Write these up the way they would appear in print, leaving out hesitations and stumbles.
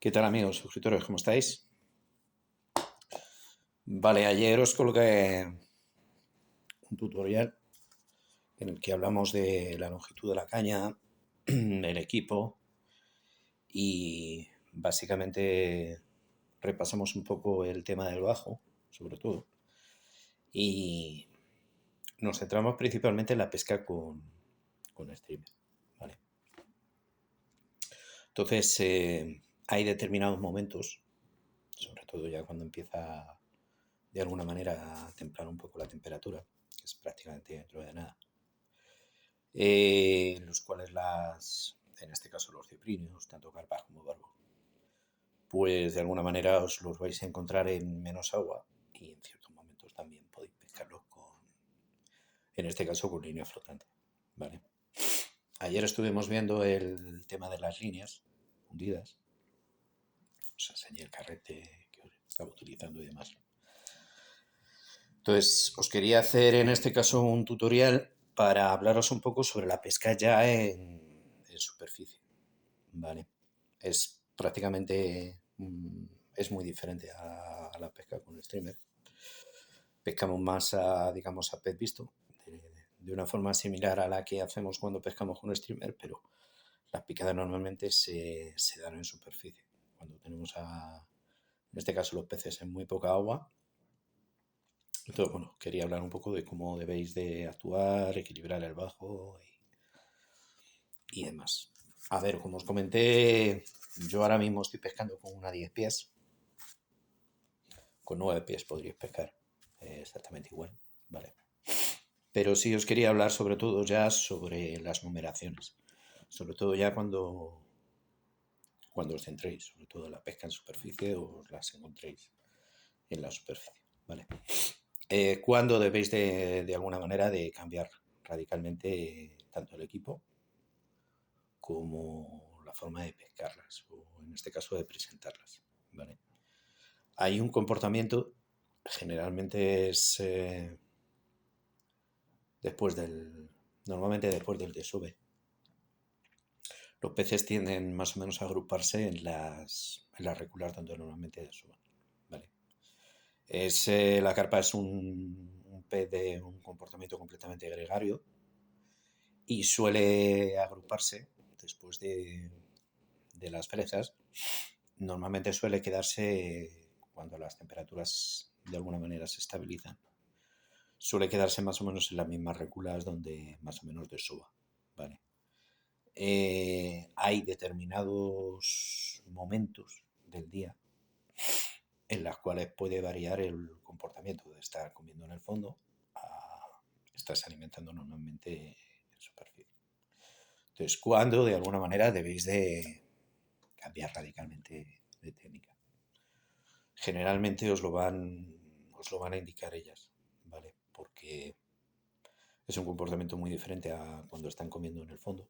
¿Qué tal, amigos suscriptores? ¿Cómo estáis? Vale, ayer os coloqué un tutorial en el que hablamos de la longitud de la caña, el equipo y básicamente repasamos un poco el tema del bajo, sobre todo, y nos centramos principalmente en la pesca con streamer, ¿vale? Entonces, hay determinados momentos, sobre todo ya cuando empieza de alguna manera a templar un poco la temperatura, que es prácticamente dentro de nada, en los cuales en este caso los ciprinos, tanto carpas como barbo, pues de alguna manera os los vais a encontrar en menos agua y en ciertos momentos también podéis pescarlos en este caso con línea flotante, ¿vale? Ayer estuvimos viendo el tema de las líneas hundidas, os enseñé el carrete que estaba utilizando y demás. Entonces, os quería hacer en este caso un tutorial para hablaros un poco sobre la pesca ya en superficie, ¿vale? Es prácticamente, es muy diferente a la pesca con streamer. Pescamos más digamos, a pez visto, de una forma similar a la que hacemos cuando pescamos con streamer, pero las picadas normalmente se dan en superficie. Cuando tenemos, en este caso, los peces en muy poca agua. Entonces, bueno, quería hablar un poco de cómo debéis de actuar, equilibrar el bajo y demás. A ver, como os comenté, yo ahora mismo estoy pescando con una 10 pies. Con 9 pies podríais pescar exactamente igual, ¿vale? Pero sí os quería hablar sobre todo ya sobre las numeraciones. Sobre todo ya cuando os centréis, sobre todo en la pesca en superficie, os las encontréis en la superficie, ¿vale? Cuándo debéis de alguna manera de cambiar radicalmente tanto el equipo como la forma de pescarlas, o en este caso de presentarlas, ¿vale? Hay un comportamiento, generalmente es normalmente después del desove. Los peces tienden más o menos a agruparse en las regulares donde normalmente desovan, ¿vale? La carpa es un pez de un comportamiento completamente gregario y suele agruparse después de las fresas. Normalmente suele quedarse cuando las temperaturas de alguna manera se estabilizan. Suele quedarse más o menos en las mismas réculas donde más o menos desova, ¿vale? Hay determinados momentos del día en los cuales puede variar el comportamiento de estar comiendo en el fondo a estarse alimentando normalmente en superficie. Entonces, ¿cuándo de alguna manera debéis de cambiar radicalmente de técnica? Generalmente os lo van a indicar ellas, ¿vale? Porque es un comportamiento muy diferente a cuando están comiendo en el fondo.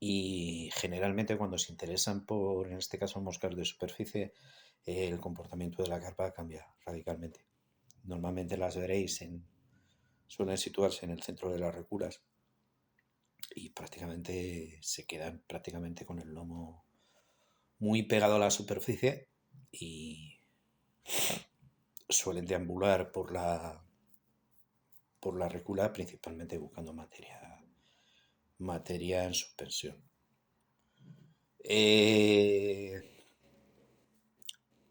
Y generalmente cuando se interesan por, en este caso, moscas de superficie, el comportamiento de la carpa cambia radicalmente. Normalmente las veréis suelen situarse en el centro de las reculas y prácticamente se quedan prácticamente con el lomo muy pegado a la superficie y suelen deambular por la recula principalmente buscando materia en suspensión.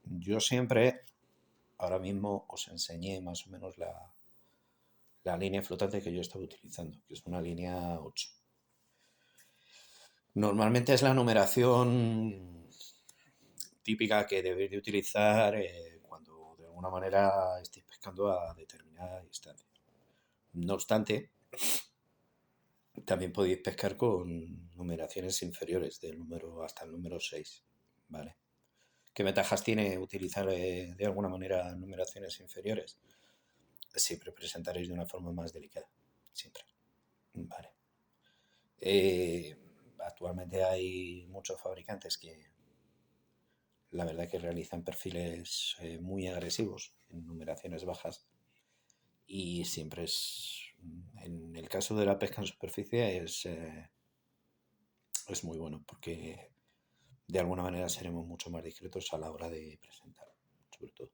Yo siempre, ahora mismo os enseñé más o menos la línea flotante que yo estaba utilizando, que es una línea 8. Normalmente es la numeración típica que debéis de utilizar cuando de alguna manera estéis pescando a determinada distancia. No obstante, también podéis pescar con numeraciones inferiores hasta el número 6, ¿vale? ¿Qué ventajas tiene utilizar de alguna manera numeraciones inferiores? Siempre presentaréis de una forma más delicada, siempre, ¿vale? Actualmente hay muchos fabricantes que la verdad que realizan perfiles muy agresivos en numeraciones bajas y siempre en el caso de la pesca en superficie es muy bueno porque de alguna manera seremos mucho más discretos a la hora de presentar, sobre todo.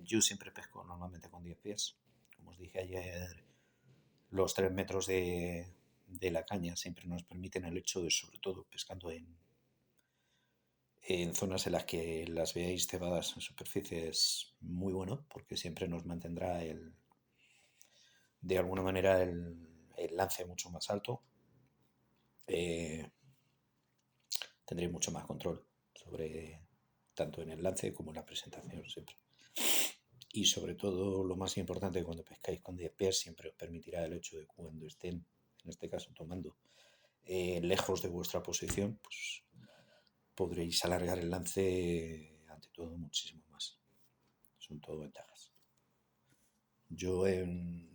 Yo siempre pesco normalmente con 10 pies. Como os dije ayer, los 3 metros de la caña siempre nos permiten el hecho de, sobre todo, pescando en zonas en las que las veáis cebadas en superficie, es muy bueno, porque siempre nos mantendrá de alguna manera el lance mucho más alto. Tendréis mucho más control sobre tanto en el lance como en la presentación siempre. Y sobre todo, lo más importante cuando pescáis con 10 pies, siempre os permitirá el hecho de cuando estén, en este caso tomando, lejos de vuestra posición, pues podréis alargar el lance ante todo muchísimo más. Son todo ventajas. Yo en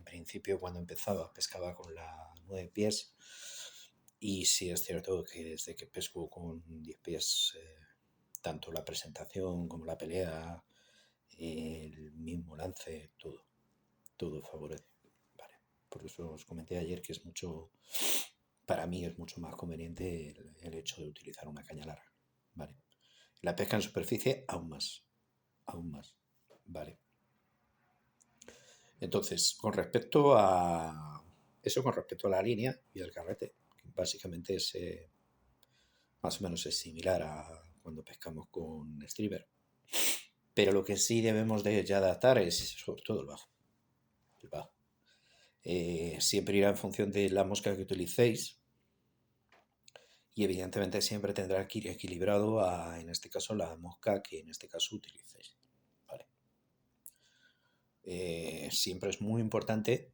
principio cuando empezaba pescaba con la 9 pies y sí es cierto que desde que pesco con 10 pies, tanto la presentación como la pelea, el mismo lance, todo favorece. Vale. Por eso os comenté ayer que es mucho, para mí es mucho más conveniente el hecho de utilizar una caña larga. Vale. La pesca en superficie aún más, vale. Entonces, con respecto a eso, con respecto a la línea y al carrete, que básicamente es más o menos es similar a cuando pescamos con streamer. Pero lo que sí debemos de ya adaptar es sobre todo el bajo. El bajo. Siempre irá en función de la mosca que utilicéis y evidentemente siempre tendrá que ir equilibrado a, en este caso, la mosca que en este caso utilicéis. Vale. Siempre es muy importante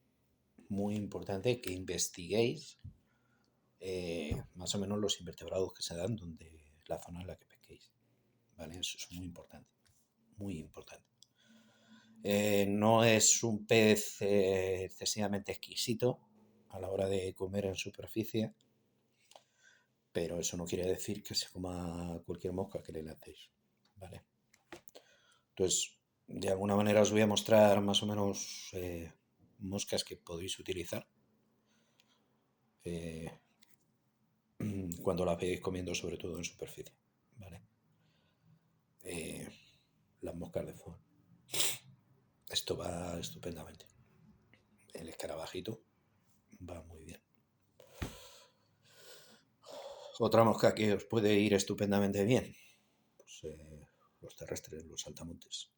que investiguéis más o menos los invertebrados que se dan donde la zona en la que pesquéis. ¿Vale? Eso es muy importante. Muy importante. No es un pez excesivamente exquisito a la hora de comer en superficie, pero eso no quiere decir que se coma cualquier mosca que le lancéis. ¿Vale? Entonces, de alguna manera os voy a mostrar más o menos moscas que podéis utilizar cuando las veáis comiendo, sobre todo en superficie. ¿Vale? Las moscas de foie. Esto va estupendamente. El escarabajito va muy bien. Otra mosca que os puede ir estupendamente bien, pues los terrestres, los saltamontes.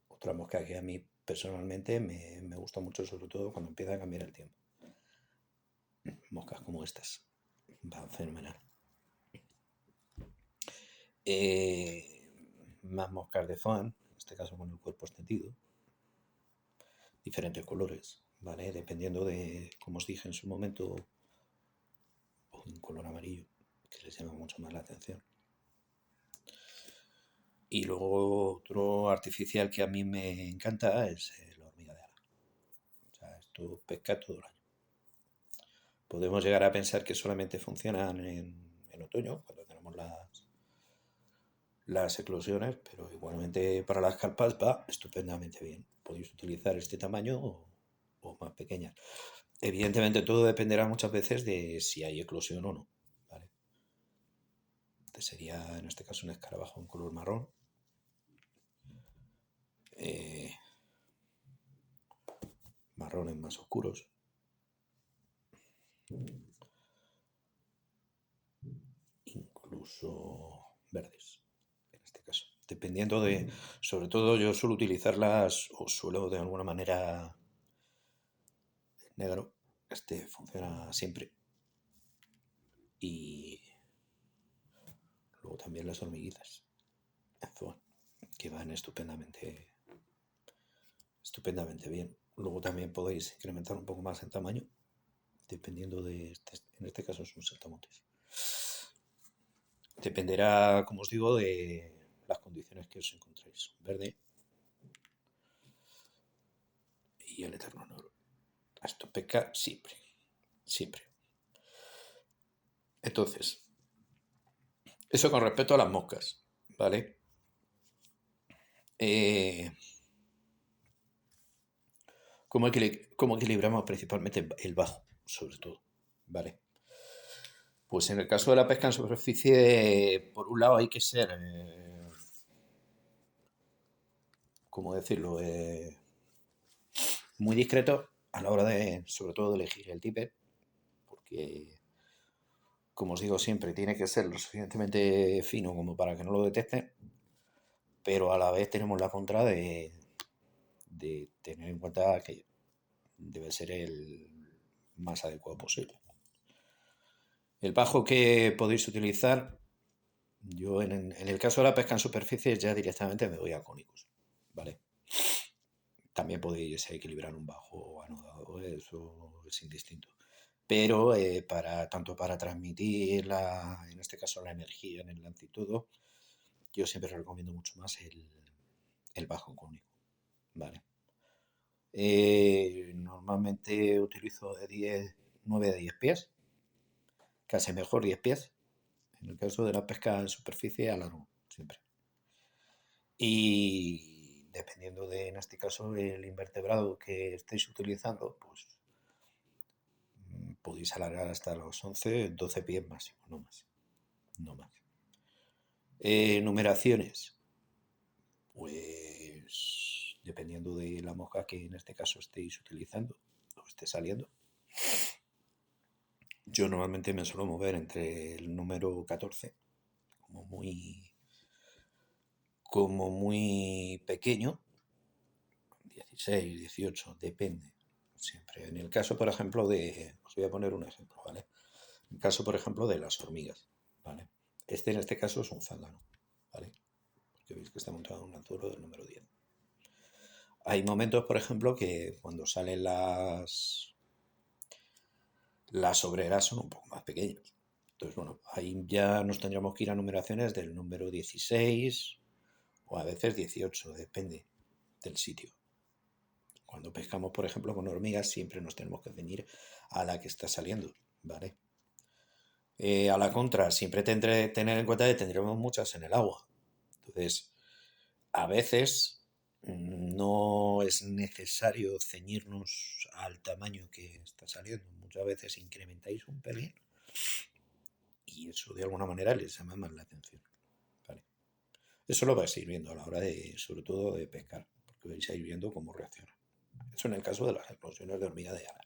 Otra mosca que a mí personalmente me gusta mucho, sobre todo cuando empieza a cambiar el tiempo. Moscas como estas van fenomenal. Más moscas de fan, en este caso con el cuerpo extendido, diferentes colores, ¿vale? Dependiendo de, como os dije en su momento, un color amarillo que les llama mucho más la atención. Y luego otro artificial que a mí me encanta es la hormiga de ala. O sea, esto pesca todo el año. Podemos llegar a pensar que solamente funcionan en otoño, cuando tenemos las eclosiones, pero igualmente para las carpas va estupendamente bien. Podéis utilizar este tamaño o más pequeñas. Evidentemente todo dependerá muchas veces de si hay eclosión o no. ¿Vale? Este sería en este caso un escarabajo en color marrón. Marrones más oscuros. Incluso verdes, en este caso. Dependiendo de, sobre todo yo suelo utilizarlas o suelo de alguna manera negro. Este funciona siempre. Y luego también las hormiguitas, que van estupendamente bien. Luego también podéis incrementar un poco más en tamaño, dependiendo de, en este caso son saltamontes. Dependerá, como os digo, de las condiciones que os encontréis. Verde y el eterno negro. Esto pesca siempre. Entonces, eso con respecto a las moscas, ¿vale? ¿Cómo equilibramos principalmente el bajo, sobre todo? ¿Vale? Pues en el caso de la pesca en superficie, por un lado hay que ser, ¿cómo decirlo? Muy discreto a la hora de, sobre todo, de elegir el tipe, porque, como os digo siempre, tiene que ser lo suficientemente fino como para que no lo detecten, pero a la vez tenemos la contra de tener en cuenta que debe ser el más adecuado posible. El bajo que podéis utilizar, yo en el caso de la pesca en superficie ya directamente me voy a cónicos, ¿vale? También podéis equilibrar un bajo anudado, eso es indistinto. Pero tanto para transmitir en este caso la energía en el lance y todo, yo siempre recomiendo mucho más el bajo cónico, ¿vale? Normalmente utilizo de 9 a 10 pies, casi mejor 10 pies. En el caso de la pesca en superficie, alargo siempre. Y dependiendo de, en este caso, el invertebrado que estéis utilizando, pues podéis alargar hasta los 11, 12 pies máximo, no más. No más. Numeraciones. Pues dependiendo de la mosca que en este caso estéis utilizando o esté saliendo. Yo normalmente me suelo mover entre el número 14, como muy pequeño, 16, 18, depende. Siempre. En el caso, por ejemplo, os voy a poner un ejemplo, ¿vale? En el caso, por ejemplo, de las hormigas, ¿vale? En este caso es un zángano, ¿vale? Porque veis que está montado en un anzuelo del número 10. Hay momentos, por ejemplo, que cuando salen las obreras son un poco más pequeñas. Entonces, bueno, ahí ya nos tendríamos que ir a numeraciones del número 16 o a veces 18, depende del sitio. Cuando pescamos, por ejemplo, con hormigas, siempre nos tenemos que ceñir a la que está saliendo, ¿vale? A la contra, siempre tener en cuenta que tendremos muchas en el agua. Entonces, a veces no es necesario ceñirnos al tamaño que está saliendo. Muchas veces incrementáis un pelín y eso de alguna manera les llama más la atención. ¿Vale? Eso lo vais a ir viendo a la hora de, sobre todo, de pescar, porque vais a ir viendo cómo reacciona. Eso en el caso de las eclosiones de hormiga de ara.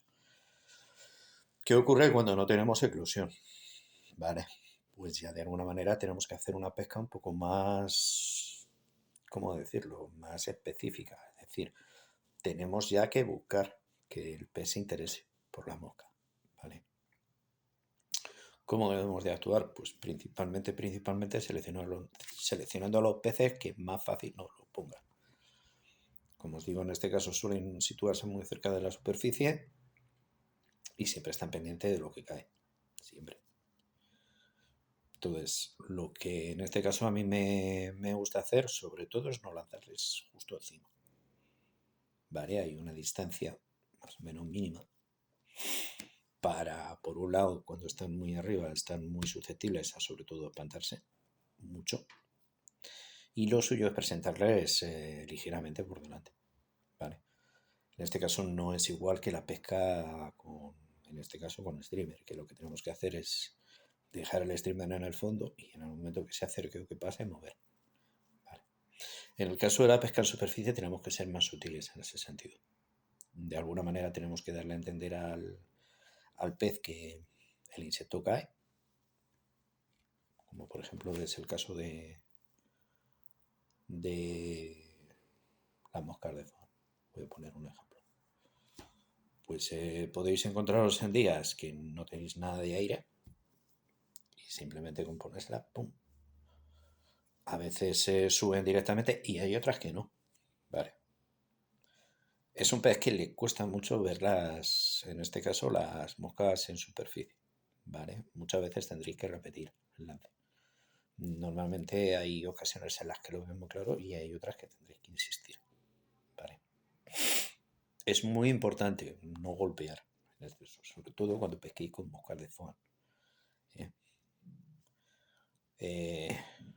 ¿Qué ocurre cuando no tenemos eclosión? Vale, pues ya de alguna manera tenemos que hacer una pesca un poco más, ¿cómo decirlo?, más específica. Es decir, tenemos ya que buscar que el pez se interese por la mosca, ¿vale? ¿Cómo debemos de actuar? Pues principalmente seleccionando a los peces que más fácil nos lo pongan. Como os digo, en este caso suelen situarse muy cerca de la superficie y siempre están pendientes de lo que cae, siempre. Entonces, lo que en este caso a mí me gusta hacer, sobre todo, es no lanzarles justo encima. ¿Vale? Hay una distancia más o menos mínima para, por un lado, cuando están muy arriba, están muy susceptibles a, sobre todo, espantarse mucho. Y lo suyo es presentarles ligeramente por delante. ¿Vale? En este caso no es igual que la pesca en este caso con streamer, que lo que tenemos que hacer es dejar el streamer en el fondo y en el momento que se acerque o que pase, mover. ¿Vale? En el caso de la pesca en superficie tenemos que ser más sutiles en ese sentido. De alguna manera tenemos que darle a entender al pez que el insecto cae, como por ejemplo es el caso de las moscas de foam. Voy a poner un ejemplo. Pues podéis encontraros en días que no tenéis nada de aire y simplemente con ponérsela, ¡pum! A veces se suben directamente y hay otras que no. Vale. Es un pez que le cuesta mucho ver en este caso, las moscas en superficie. ¿Vale? Muchas veces tendréis que repetir el lance. Normalmente hay ocasiones en las que lo ven muy claro y hay otras que tendréis que insistir. ¿Vale? Es muy importante no golpear, sobre todo cuando pesquéis con moscas de foam.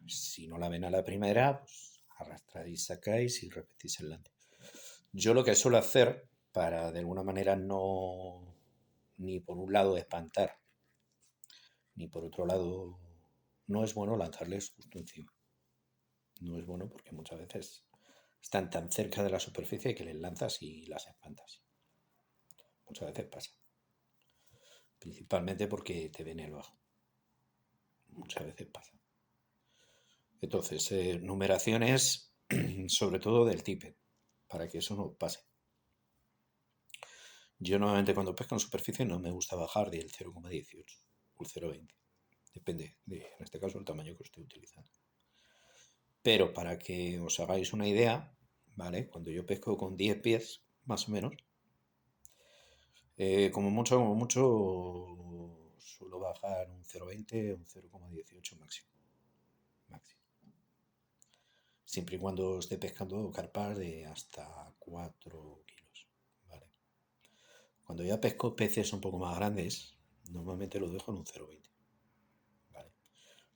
Si no la ven a la primera, pues arrastráis, sacáis y repetís el lance. Yo lo que suelo hacer para de alguna manera no, ni por un lado espantar, ni por otro lado no es bueno lanzarles justo encima. No es bueno porque muchas veces están tan cerca de la superficie que les lanzas y las espantas. Muchas veces pasa. Principalmente porque te ven el bajo. Muchas veces pasa. Entonces, numeraciones sobre todo del tipe, para que eso no pase. Yo normalmente cuando pesco en superficie no me gusta bajar del 0,18 o el 0,20. Depende, en este caso, el tamaño que estoy utilizando. Pero para que os hagáis una idea, ¿vale? Cuando yo pesco con 10 pies, más o menos, como mucho, suelo bajar un 0,20 o un 0,18 máximo. Máximo. Siempre y cuando esté pescando carpas de hasta 4 kilos, ¿vale? Cuando ya pesco peces un poco más grandes, normalmente lo dejo en un 0,20, ¿vale?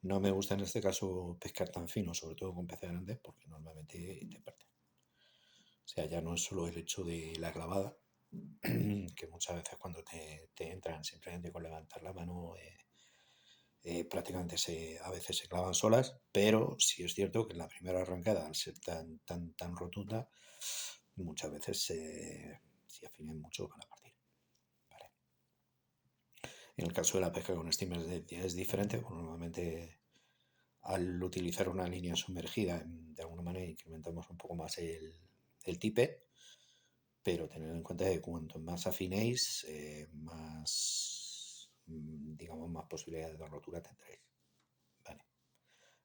No me gusta en este caso pescar tan fino, sobre todo con peces grandes, porque normalmente te parten. O sea, ya no es solo el hecho de la clavada, que muchas veces cuando te entran simplemente con levantar la mano, prácticamente a veces se clavan solas, pero sí es cierto que en la primera arrancada, al ser tan rotunda, muchas veces si afinan mucho van a partir. Vale. En el caso de la pesca con steamers es diferente, porque normalmente al utilizar una línea sumergida, de alguna manera incrementamos un poco más el tipe, pero tened en cuenta que cuanto más afinéis, más, digamos, más posibilidades de rotura tendréis. Vale.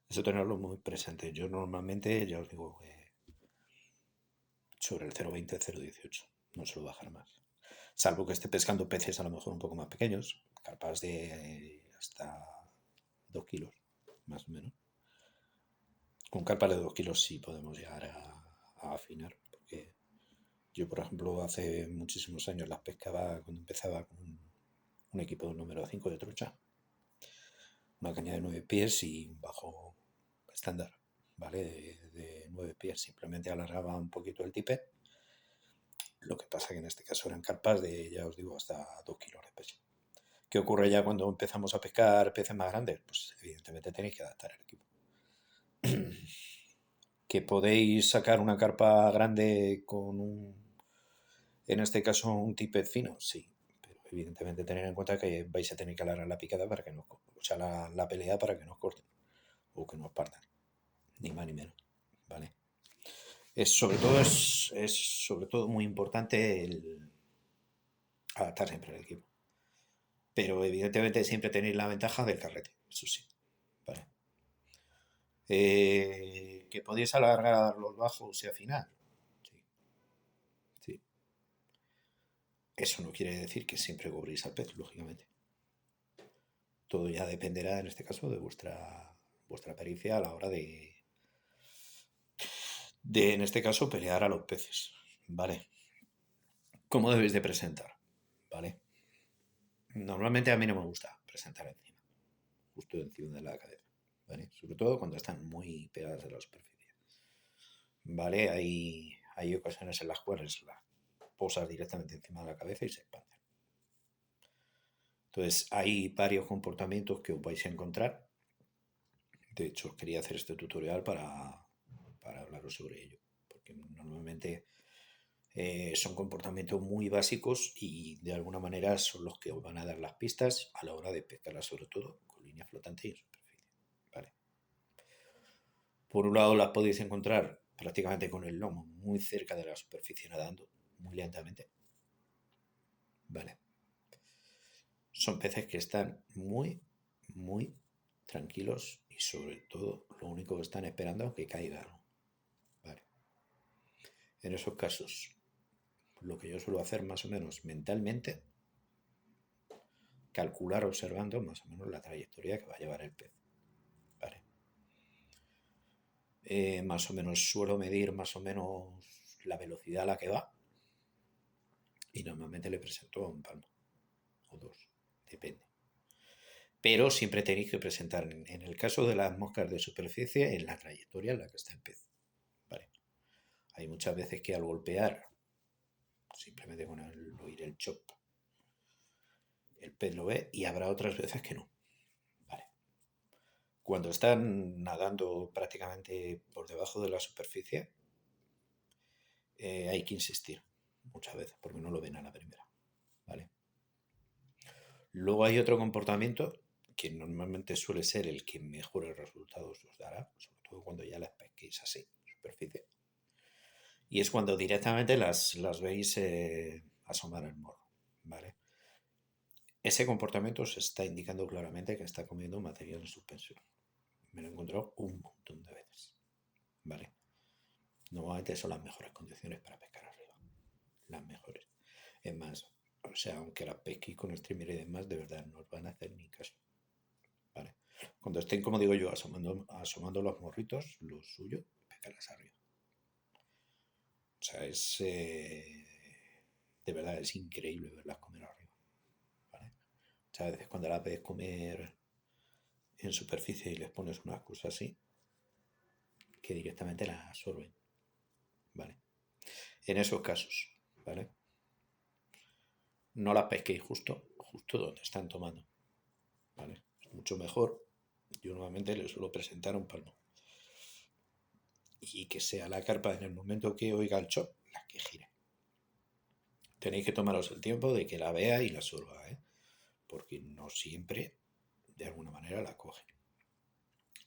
Eso tenerlo muy presente. Yo normalmente, ya os digo, sobre el 0,20, 0,18. No suelo bajar más. Salvo que esté pescando peces a lo mejor un poco más pequeños, carpas de hasta 2 kilos, más o menos. Con carpas de 2 kilos sí podemos llegar a afinar, porque yo, por ejemplo, hace muchísimos años las pescaba cuando empezaba con un equipo número 5 de trucha, una caña de 9 pies y un bajo estándar, ¿vale? De 9 pies. Simplemente alargaba un poquito el tipe. Lo que pasa que en este caso eran carpas de, ya os digo, hasta 2 kilos de peso. ¿Qué ocurre ya cuando empezamos a pescar peces más grandes? Pues evidentemente tenéis que adaptar el equipo. ¿Que podéis sacar una carpa grande con en este caso, un tipe fino? Sí, pero evidentemente tener en cuenta que vais a tener que alargar la picada para que no, o sea, la pelea para que no os corten o que no os partan, ni más ni menos, ¿vale? Es sobre todo muy importante el adaptar siempre el equipo. Pero evidentemente siempre tenéis la ventaja del carrete, eso sí, ¿vale? ¿Que podéis alargar los bajos y afinar? Sí, sí. Eso no quiere decir que siempre cubréis al pez, lógicamente. Todo ya dependerá, en este caso, de vuestra pericia a la hora en este caso, pelear a los peces, ¿vale? ¿Cómo debéis de presentar? ¿Vale? Normalmente a mí no me gusta presentar encima, justo encima de la cabeza, ¿vale? Sobre todo cuando están muy pegadas a la superficie, ¿vale? Hay ocasiones en las cuales las posas directamente encima de la cabeza y se expanden. Entonces, hay varios comportamientos que os vais a encontrar. De hecho, os quería hacer este tutorial para hablaros sobre ello, porque normalmente son comportamientos muy básicos y de alguna manera son los que os van a dar las pistas a la hora de pescarla, sobre todo con línea flotante y en superficie. ¿Vale? Por un lado las podéis encontrar prácticamente con el lomo muy cerca de la superficie nadando, muy lentamente. ¿Vale? Son peces que están muy tranquilos y sobre todo lo único que están esperando es que caiga algo. ¿Vale? En esos casos, lo que yo suelo hacer más o menos mentalmente, calcular observando más o menos la trayectoria que va a llevar el pez. ¿Vale? Más o menos suelo medir más o menos la velocidad a la que va y normalmente le presento un palmo o dos, depende. Pero siempre tenéis que presentar, en el caso de las moscas de superficie, en la trayectoria en la que está el pez. ¿Vale? Hay muchas veces que al golpear, simplemente con el oír el chop, el pez lo ve y habrá otras veces que no. Cuando están nadando prácticamente por debajo de la superficie, hay que insistir muchas veces porque no lo ven a la primera, ¿vale? Luego hay otro comportamiento que normalmente suele ser el que mejores resultados os dará, sobre todo cuando ya las pesquéis así, en superficie. Y es cuando directamente las veis asomar el morro, ¿vale? Ese comportamiento se está indicando claramente que está comiendo material en suspensión. Me lo he encontrado un montón de veces, ¿vale? Normalmente son las mejores condiciones para pescar arriba, las mejores. Es más, o sea, aunque las pesquéis con streamer y demás, de verdad no os van a hacer ni caso, ¿vale? Cuando estén, como digo yo, asomando los morritos, lo suyo, pescarlas arriba. O sea, de verdad es increíble verlas comer arriba, ¿vale? O sea, a veces cuando las ves comer en superficie y les pones una excusa así, que directamente las absorben, ¿vale? En esos casos, ¿vale? No las pesquéis justo donde están tomando, ¿vale? Es mucho mejor. Yo normalmente les suelo presentar un palmo. Y que sea la carpa en el momento que oiga el chop, la que gire. Tenéis que tomaros el tiempo de que la vea y la absorba, ¿eh? Porque no siempre, de alguna manera, la cogen.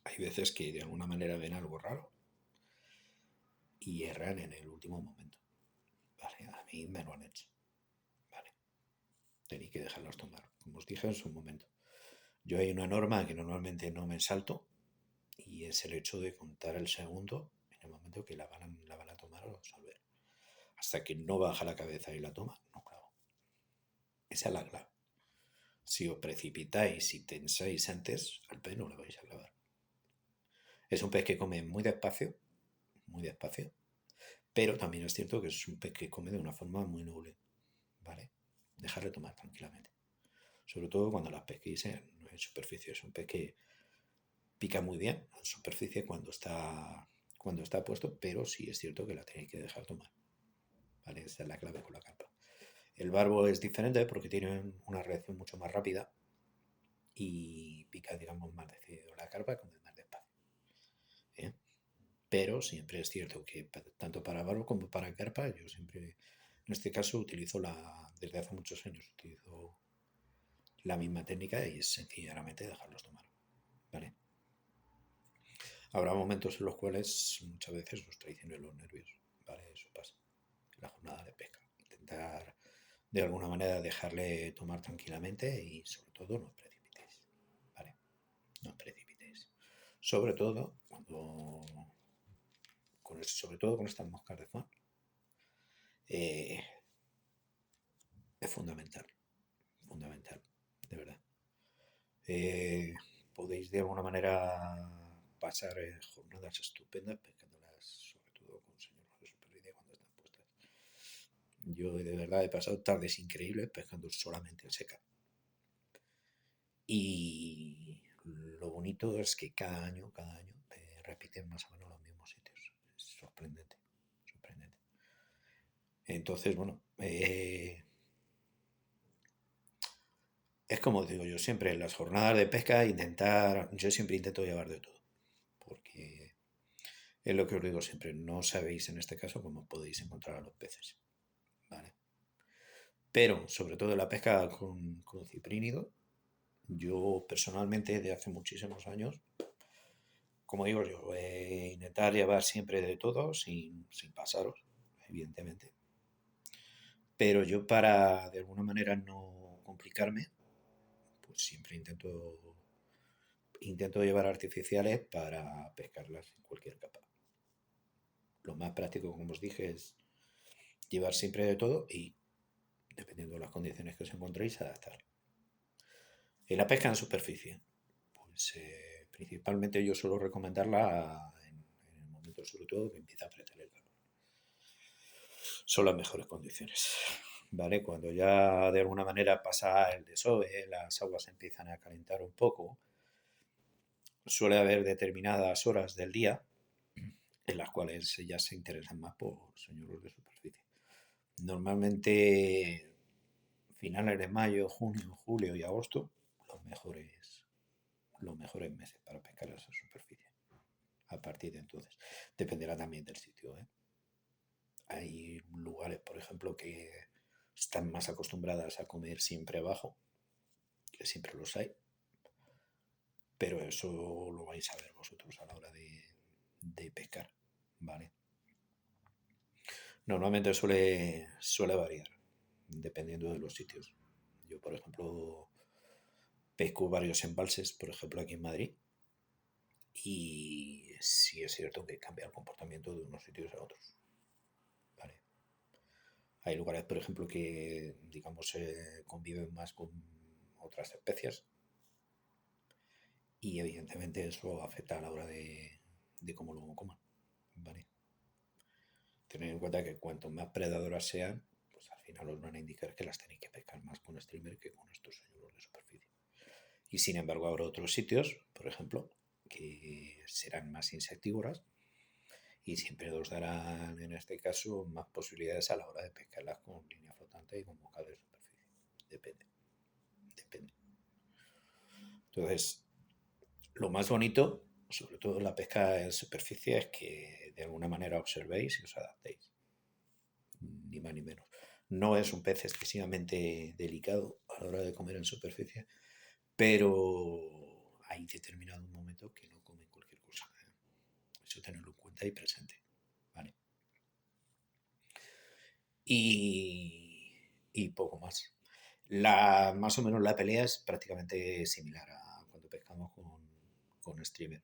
Hay veces que de alguna manera ven algo raro y erran en el último momento. Vale, a mí me lo han hecho. Vale, tenéis que dejarlos tomar, como os dije en su momento. Yo hay una norma que normalmente no me salto y es el hecho de contar el segundo en el momento que la van a tomar o absorber. Hasta que no baja la cabeza y la toma, no clavo. Esa es la clave. Si os precipitáis y tensáis antes, al pez no le vais a clavar. Es un pez que come muy despacio, pero también es cierto que es un pez que come de una forma muy noble, ¿vale? Dejarle tomar tranquilamente. Sobre todo cuando las pesquéis en superficie. Es un pez que pica muy bien en superficie cuando está puesto, pero sí es cierto que la tenéis que dejar tomar, ¿vale? Esa es la clave con la carpa. El barbo es diferente porque tiene una reacción mucho más rápida y pica, digamos, más decidido. La carpa come más despacio, ¿eh? Pero siempre es cierto que tanto para barbo como para carpa, yo siempre, en este caso, desde hace muchos años, utilizo la misma técnica y es sencillamente dejarlos tomar, ¿vale? Habrá momentos en los cuales muchas veces os traicionen los nervios, ¿vale? Eso pasa en la jornada de pesca. Intentar de alguna manera dejarle tomar tranquilamente y sobre todo no os precipitéis, ¿vale? No os precipitéis. Sobre todo sobre todo con estas moscas de fondo, eh, es fundamental, de verdad. Podéis de alguna manera pasar jornadas estupendas pescándolas, sobre todo con señuelos de superficie cuando están puestas. Yo de verdad he pasado tardes increíbles pescando solamente en seca. Y lo bonito es que cada año repiten más o menos los mismos sitios. Es sorprendente, sorprendente. Entonces, bueno, es como digo yo siempre, en las jornadas de pesca yo siempre intento llevar de todo, porque es lo que os digo siempre, no sabéis en este caso cómo podéis encontrar a los peces, ¿vale? Pero sobre todo en la pesca con ciprínido, yo personalmente de hace muchísimos años, como digo yo, intentar llevar siempre de todo sin pasaros, evidentemente. Pero yo para de alguna manera no complicarme, pues siempre intento llevar artificiales para pescarlas en cualquier capa. Lo más práctico, como os dije, es llevar siempre de todo y, dependiendo de las condiciones que os encontréis, adaptar. En la pesca en superficie, pues principalmente yo suelo recomendarla en el momento, sobre todo, que empieza a apretar el calor. Son las mejores condiciones, ¿vale? Cuando ya de alguna manera pasa el desove, las aguas empiezan a calentar un poco, suele haber determinadas horas del día en las cuales ya se interesan más por señuelos de superficie. Normalmente finales de mayo, junio, julio y agosto, los mejores los mejores meses para pescar esa superficie. A partir de entonces, dependerá también del sitio, ¿eh? Hay lugares, por ejemplo, que están más acostumbradas a comer siempre abajo, que siempre los hay, pero eso lo vais a ver vosotros a la hora de pescar, ¿vale? Normalmente suele variar, dependiendo de los sitios. Yo, por ejemplo, pesco varios embalses, por ejemplo, aquí en Madrid, y sí es cierto que cambia el comportamiento de unos sitios a otros, ¿vale? Hay lugares, por ejemplo, que, digamos, conviven más con otras especies y evidentemente eso afecta a la hora de cómo lo coman, ¿vale? Tener en cuenta que cuanto más predadoras sean, pues al final os van a indicar que las tenéis que pescar más con streamer que con estos señuelos de superficie. Y sin embargo habrá otros sitios, por ejemplo, que serán más insectívoras y siempre os darán, en este caso, más posibilidades a la hora de pescarlas con línea flotante y con bocal de superficie. Depende. Entonces, lo más bonito, sobre todo en la pesca en superficie, es que de alguna manera observéis y os adaptéis. Ni más ni menos. No es un pez excesivamente delicado a la hora de comer en superficie, pero hay determinado momento que no comen cualquier cosa. Eso tenerlo en cuenta y presente. ¿Vale? Y poco más. Más o menos la pelea es prácticamente similar a cuando pescamos con streamer.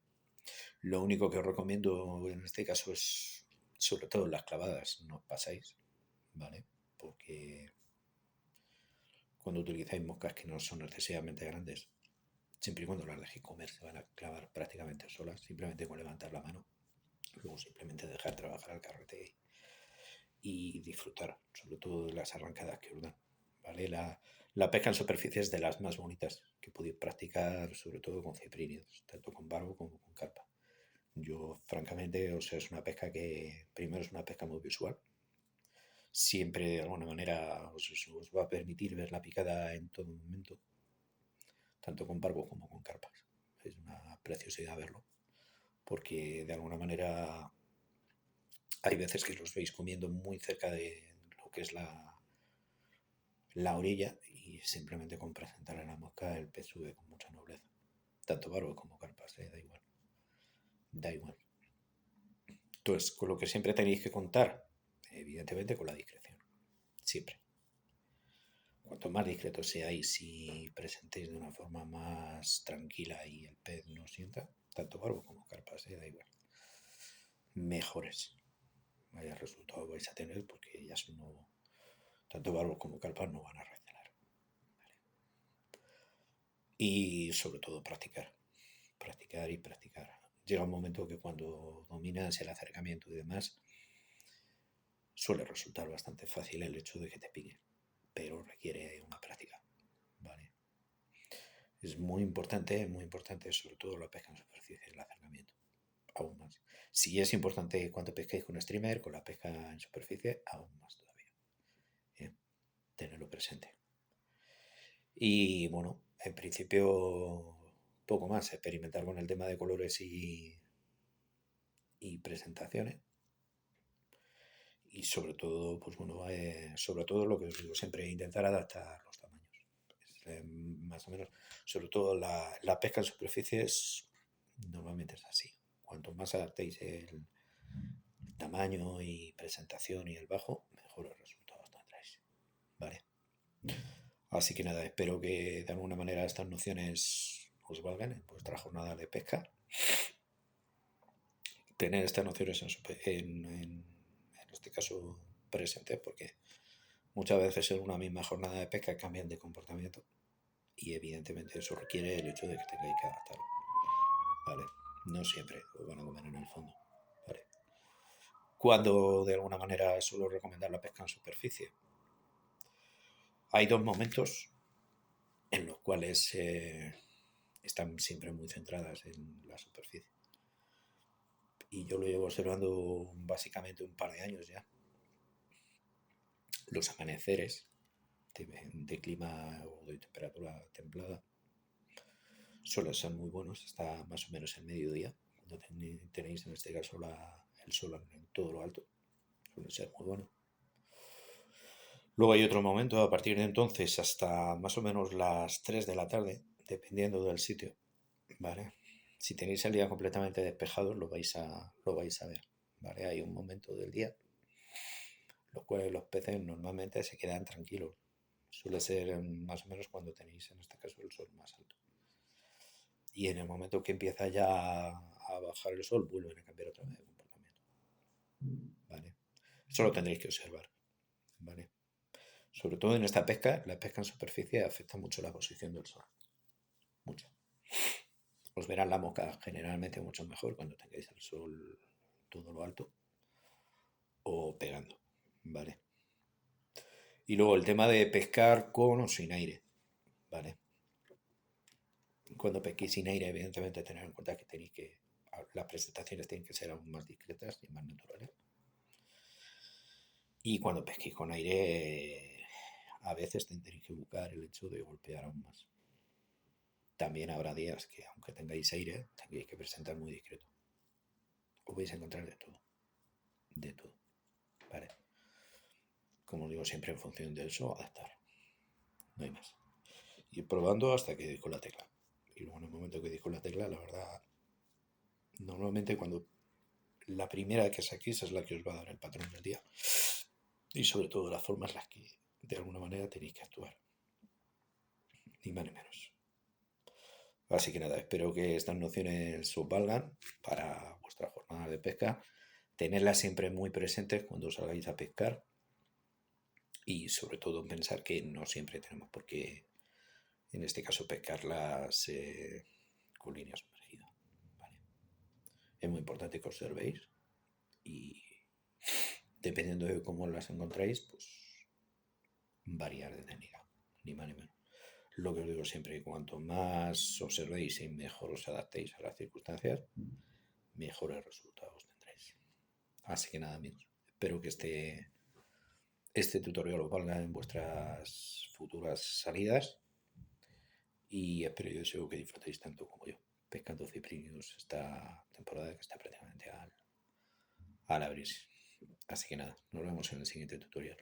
Lo único que os recomiendo en este caso es, sobre todo en las clavadas, no os pasáis, ¿vale? Porque cuando utilizáis moscas que no son excesivamente grandes, siempre y cuando las dejéis comer, se van a clavar prácticamente solas, simplemente con levantar la mano. Luego simplemente dejar trabajar al carrete y disfrutar, sobre todo de las arrancadas que os dan, ¿vale? La pesca en superficie es de las más bonitas que podéis practicar, sobre todo con ciprínidos, tanto con barbo como con carpa. Yo, francamente, o sea, es una pesca que, primero, es una pesca muy visual. Siempre, de alguna manera, os va a permitir ver la picada en todo momento, tanto con barbo como con carpas. Es una preciosidad verlo, porque de alguna manera hay veces que los veis comiendo muy cerca de lo que es la orilla y simplemente con presentarle la mosca el pez sube con mucha nobleza. Tanto barbo como carpas, da igual. Da igual. Entonces, con lo que siempre tenéis que contar, evidentemente con la discreción. Siempre. Cuanto más discretos seáis y presentéis de una forma más tranquila y el pez no sienta, tanto barbo como carpas, da igual. Mejores. Vaya resultado vais a tener porque ya son no, tanto barbo como carpas no van a recelar. ¿Vale? Y sobre todo practicar. Practicar y practicar. Llega un momento que cuando dominas el acercamiento y demás, suele resultar bastante fácil el hecho de que te piquen, pero requiere una práctica, ¿vale? Es muy importante, sobre todo la pesca en superficie, el acercamiento, aún más. Si es importante cuando pesquéis con streamer, con la pesca en superficie, aún más todavía. Tenerlo presente. Y bueno, en principio, poco más, experimentar con el tema de colores y presentaciones. Y sobre todo, pues bueno, sobre todo lo que os digo siempre, intentar adaptar los tamaños. Más o menos, sobre todo la pesca en superficie normalmente es así. Cuanto más adaptéis el tamaño y presentación y el bajo, mejores resultados tendréis. ¿Vale? Así que nada, espero que de alguna manera estas nociones os valgan en vuestra jornada de pesca. Tener estas nociones en este caso presentes, porque muchas veces en una misma jornada de pesca cambian de comportamiento y evidentemente eso requiere el hecho de que tengáis que adaptarlo. ¿Vale? No siempre os van a comer en el fondo. ¿Vale? Cuando de alguna manera suelo recomendar la pesca en superficie, hay dos momentos en los cuales están siempre muy centradas en la superficie. Y yo lo llevo observando básicamente un par de años ya. Los amaneceres de clima o de temperatura templada suelen ser muy buenos hasta más o menos el mediodía, cuando tenéis en este caso el sol en todo lo alto. Suele ser muy bueno. Luego hay otro momento, a partir de entonces hasta más o menos las 3 de la tarde, dependiendo del sitio, ¿vale? Si tenéis el día completamente despejado, lo vais a ver, ¿vale? Hay un momento del día, los cuales los peces normalmente se quedan tranquilos. Suele ser más o menos cuando tenéis, en este caso, el sol más alto. Y en el momento que empieza ya a bajar el sol, vuelven a cambiar otra vez de comportamiento, ¿vale? Eso lo tendréis que observar, ¿vale? Sobre todo en esta pesca, la pesca en superficie afecta mucho la posición del sol. Mucho. Os verán la moca generalmente mucho mejor cuando tengáis el sol todo lo alto o pegando, ¿vale? Y luego el tema de pescar con o sin aire, ¿vale? Cuando pesquéis sin aire, evidentemente tener en cuenta que tenéis que las presentaciones tienen que ser aún más discretas y más naturales. Y cuando pesquéis con aire, a veces tendréis que buscar el hecho de golpear aún más. También habrá días que, aunque tengáis aire, tengáis que presentar muy discreto. Os vais a encontrar de todo. De todo. ¿Vale? Como digo, siempre en función de eso, adaptar. No hay más. Ir probando hasta que deis con la tecla. Y luego en el momento que deis con la tecla, la verdad, normalmente cuando la primera que saquéis es la que os va a dar el patrón del día. Y sobre todo las formas en las que de alguna manera tenéis que actuar. Ni más ni menos. Así que nada, espero que estas nociones os valgan para vuestra jornada de pesca. Tenerlas siempre muy presentes cuando salgáis a pescar. Y sobre todo pensar que no siempre tenemos por qué, en este caso, pescarlas con línea sumergida. ¿Vale? Es muy importante que observéis y dependiendo de cómo las encontráis, pues variar de técnica, ni más ni menos. Lo que os digo siempre, cuanto más observéis y mejor os adaptéis a las circunstancias, mejores resultados tendréis. Así que nada, amigos, espero que este tutorial os valga en vuestras futuras salidas y espero y deseo que disfrutéis tanto como yo pescando ciprinos esta temporada que está prácticamente al abrirse. Así que nada, nos vemos en el siguiente tutorial.